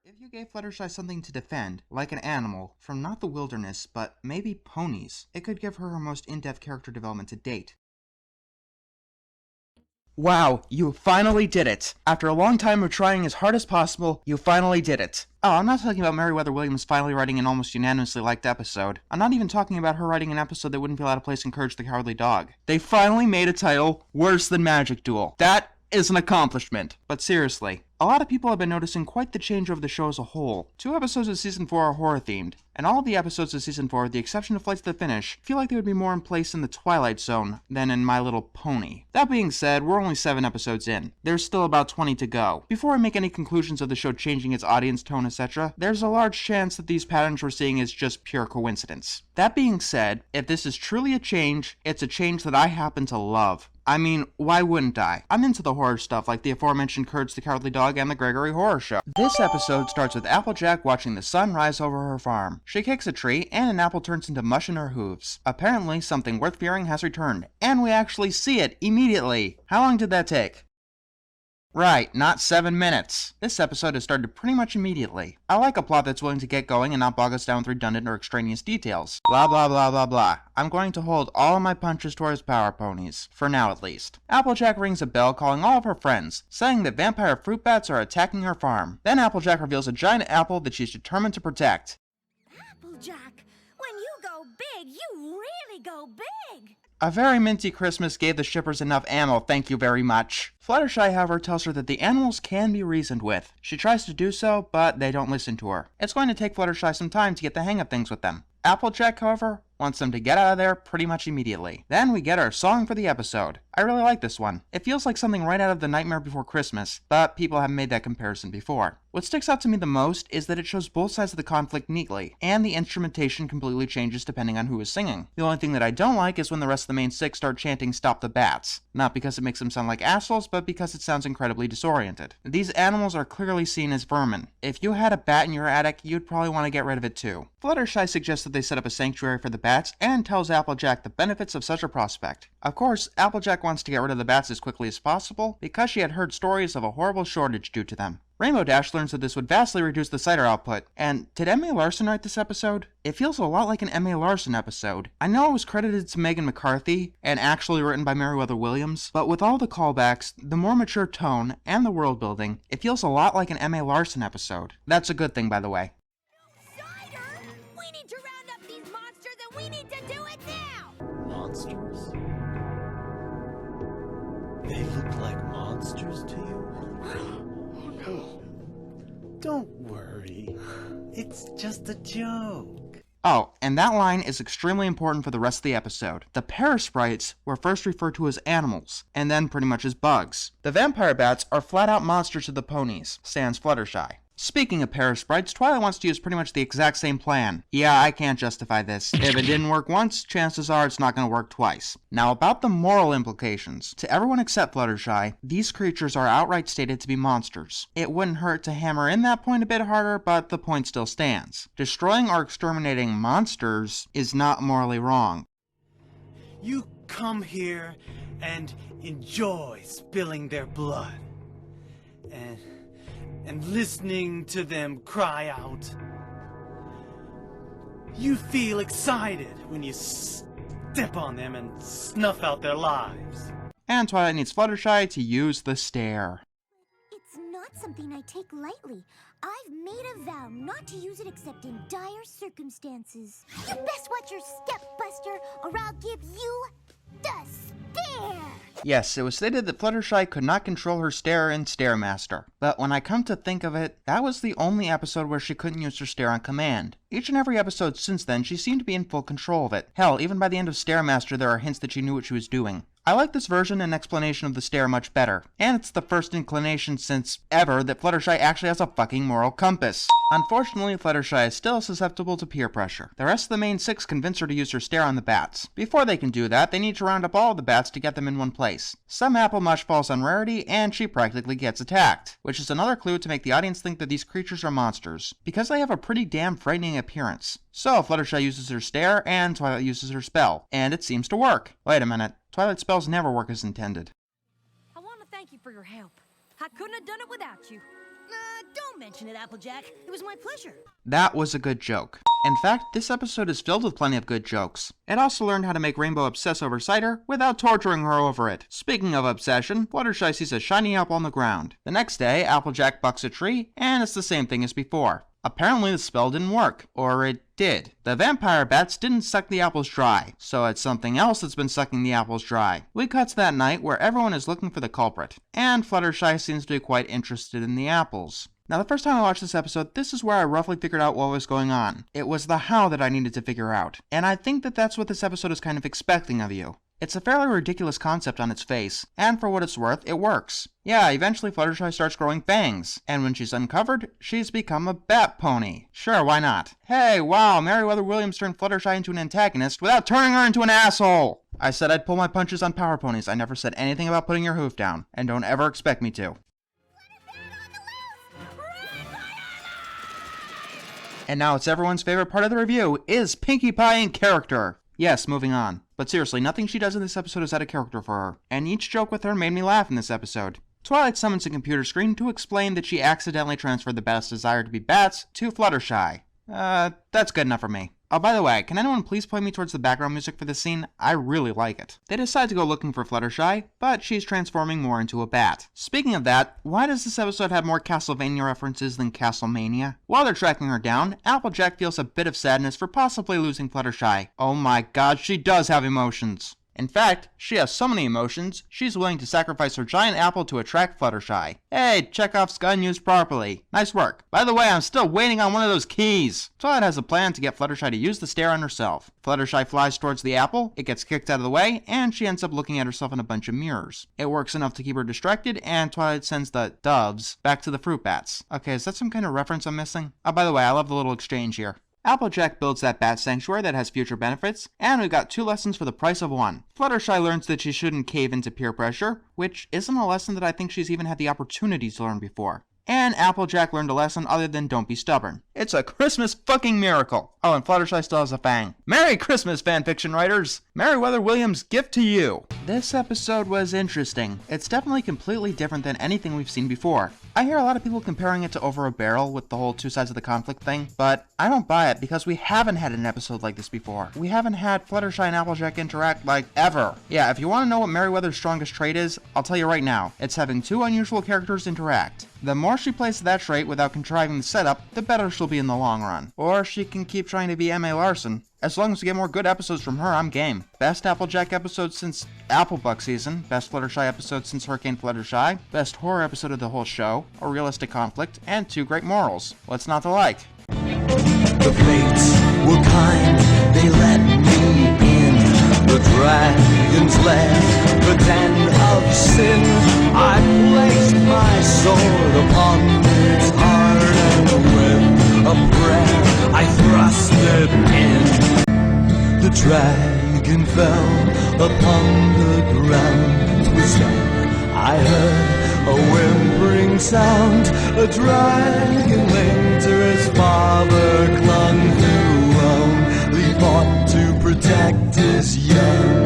if you gave Fluttershy something to defend, like an animal, from not the wilderness, but maybe ponies, it could give her her most in-depth character development to date. Wow, you finally did it! After a long time of trying as hard as possible, you finally did it. Oh, I'm not talking about Meriwether Williams finally writing an almost unanimously liked episode. I'm not even talking about her writing an episode that wouldn't feel out of place in Courage the Cowardly Dog. They finally made a title worse than Magic Duel. That is an accomplishment. But seriously, a lot of people have been noticing quite the change of the show as a whole. 2 episodes of Season 4 are horror-themed, and all of the episodes of Season 4, with the exception of Flight to the Finish, feel like they would be more in place in the Twilight Zone than in My Little Pony. That being said, we're only 7 episodes in. There's still about 20 to go. Before I make any conclusions of the show changing its audience tone, etc., there's a large chance that these patterns we're seeing is just pure coincidence. That being said, if this is truly a change, it's a change that I happen to love. I mean, why wouldn't I? I'm into the horror stuff like the aforementioned Courage the Cowardly Dog and the Gregory Horror Show. This episode starts with Applejack watching the sun rise over her farm. She kicks a tree, and an apple turns into mush in her hooves. Apparently, something worth fearing has returned, and we actually see it immediately. How long did that take? Right, not 7 minutes. This episode has started pretty much immediately. I like a plot that's willing to get going and not bog us down with redundant or extraneous details. Blah blah blah blah blah. I'm going to hold all of my punches towards power ponies. For now at least. Applejack rings a bell calling all of her friends, saying that vampire fruit bats are attacking her farm. Then Applejack reveals a giant apple that she's determined to protect. Applejack, when you go big, you really go big! A very minty Christmas gave the shippers enough ammo, thank you very much. Fluttershy, however, tells her that the animals can be reasoned with. She tries to do so, but they don't listen to her. It's going to take Fluttershy some time to get the hang of things with them. Applejack, however, wants them to get out of there pretty much immediately. Then we get our song for the episode. I really like this one. It feels like something right out of The Nightmare Before Christmas, but people haven't made that comparison before. What sticks out to me the most is that it shows both sides of the conflict neatly, and the instrumentation completely changes depending on who is singing. The only thing that I don't like is when the rest of the main 6 start chanting "Stop the Bats." Not because it makes them sound like assholes, but because it sounds incredibly disoriented. These animals are clearly seen as vermin. If you had a bat in your attic, you'd probably want to get rid of it too. Fluttershy suggests that they set up a sanctuary for the bats, and tells Applejack the benefits of such a prospect. Of course, Applejack wants to get rid of the bats as quickly as possible, because she had heard stories of a horrible shortage due to them. Rainbow Dash learns that this would vastly reduce the cider output. And did M.A. Larson write this episode? It feels a lot like an M.A. Larson episode. I know it was credited to Megan McCarthy, and actually written by Meriwether Williams, but with all the callbacks, the more mature tone, and the world building, it feels a lot like an M.A. Larson episode. That's a good thing, by the way. Cider? We need to round up these monsters and we need to do it now! Monsters? They look like monsters to you? Don't worry. It's just a joke. Oh, and that line is extremely important for the rest of the episode. The parasprites were first referred to as animals, and then pretty much as bugs. The vampire bats are flat-out monsters to the ponies, sans Fluttershy. Speaking of parasprites, Twilight wants to use pretty much the exact same plan. Yeah, I can't justify this. If it didn't work once, chances are it's not going to work twice. Now about the moral implications. To everyone except Fluttershy, these creatures are outright stated to be monsters. It wouldn't hurt to hammer in that point a bit harder, but the point still stands. Destroying or exterminating monsters is not morally wrong. You come here and enjoy spilling their blood. And listening to them cry out. You feel excited when you step on them and snuff out their lives. And Twilight needs Fluttershy to use the stare. It's not something I take lightly. I've made a vow not to use it except in dire circumstances. You best watch your step, Buster, or I'll give you the stare! Yes, it was stated that Fluttershy could not control her stare in Staremaster. But when I come to think of it, that was the only episode where she couldn't use her stare on command. Each and every episode since then, she seemed to be in full control of it. Hell, even by the end of Staremaster, there are hints that she knew what she was doing. I like this version and explanation of the stare much better, and it's the first inclination since ever that Fluttershy actually has a fucking moral compass. Unfortunately, Fluttershy is still susceptible to peer pressure. The rest of the main 6 convince her to use her stare on the bats. Before they can do that, they need to round up all the bats to get them in one place. Some apple mush falls on Rarity, and she practically gets attacked, which is another clue to make the audience think that these creatures are monsters, because they have a pretty damn frightening appearance. So Fluttershy uses her stare, and Twilight uses her spell, and it seems to work. Wait a minute. Twilight spells never work as intended. I want to thank you for your help. I couldn't have done it without you. Don't mention it, Applejack. It was my pleasure. That was a good joke. In fact, this episode is filled with plenty of good jokes. It also learned how to make Rainbow obsess over cider without torturing her over it. Speaking of obsession, Fluttershy sees a shiny apple on the ground. The next day, Applejack bucks a tree, and it's the same thing as before. Apparently the spell didn't work. Or it did. The vampire bats didn't suck the apples dry, so it's something else that's been sucking the apples dry. We cut to that night where everyone is looking for the culprit, and Fluttershy seems to be quite interested in the apples. Now, the first time I watched this episode, this is where I roughly figured out what was going on. It was the how that I needed to figure out. And I think that that's what this episode is kind of expecting of you. It's a fairly ridiculous concept on its face, and for what it's worth, it works. Yeah, eventually Fluttershy starts growing fangs, and when she's uncovered, she's become a bat pony. Sure, why not? Hey, wow, Meriwether Williams turned Fluttershy into an antagonist without turning her into an asshole! I said I'd pull my punches on power ponies. I never said anything about putting your hoof down, and don't ever expect me to. And now it's everyone's favorite part of the review, is Pinkie Pie in character. Yes, moving on. But seriously, nothing she does in this episode is out of character for her, and each joke with her made me laugh in this episode. Twilight summons a computer screen to explain that she accidentally transferred the bat's desire to be bats to Fluttershy. That's good enough for me. Oh, by the way, can anyone please point me towards the background music for this scene? I really like it. They decide to go looking for Fluttershy, but she's transforming more into a bat. Speaking of that, why does this episode have more Castlevania references than Castlemania? While they're tracking her down, Applejack feels a bit of sadness for possibly losing Fluttershy. Oh my god, she does have emotions. In fact, she has so many emotions, she's willing to sacrifice her giant apple to attract Fluttershy. Hey, Chekhov's gun used properly. Nice work. By the way, I'm still waiting on one of those keys. Twilight has a plan to get Fluttershy to use the stair on herself. Fluttershy flies towards the apple, it gets kicked out of the way, and she ends up looking at herself in a bunch of mirrors. It works enough to keep her distracted, and Twilight sends the doves back to the fruit bats. Okay, is that some kind of reference I'm missing? Oh, by the way, I love the little exchange here. Applejack builds that bat sanctuary that has future benefits, and we got 2 lessons for the price of 1. Fluttershy learns that she shouldn't cave into peer pressure, which isn't a lesson that I think she's even had the opportunity to learn before. And Applejack learned a lesson other than don't be stubborn. It's a Christmas fucking miracle! Oh, and Fluttershy still has a fang. Merry Christmas, fanfiction writers! Meriwether Williams' gift to you! This episode was interesting. It's definitely completely different than anything we've seen before. I hear a lot of people comparing it to Over a Barrel with the whole 2 sides of the conflict thing, but I don't buy it because we haven't had an episode like this before. We haven't had Fluttershy and Applejack interact like ever. Yeah, if you want to know what Meriwether's strongest trait is, I'll tell you right now. It's having 2 unusual characters interact. The more she plays that trait without contriving the setup, the better she'll be in the long run. Or she can keep trying to be M.A. Larson. As long as we get more good episodes from her, I'm game. Best Applejack episode since Applebuck season, best Fluttershy episode since Hurricane Fluttershy, best horror episode of the whole show, a realistic conflict, and 2 great morals. What's not to like? The fates were kind, they let me in the dragon's lair, the den of sin. I placed my sword upon its heart, and with a prayer I thrust it in. The dragon fell upon the ground, twisting. I heard a whimpering sound. A dragonling to his father clung, who only fought to protect his young.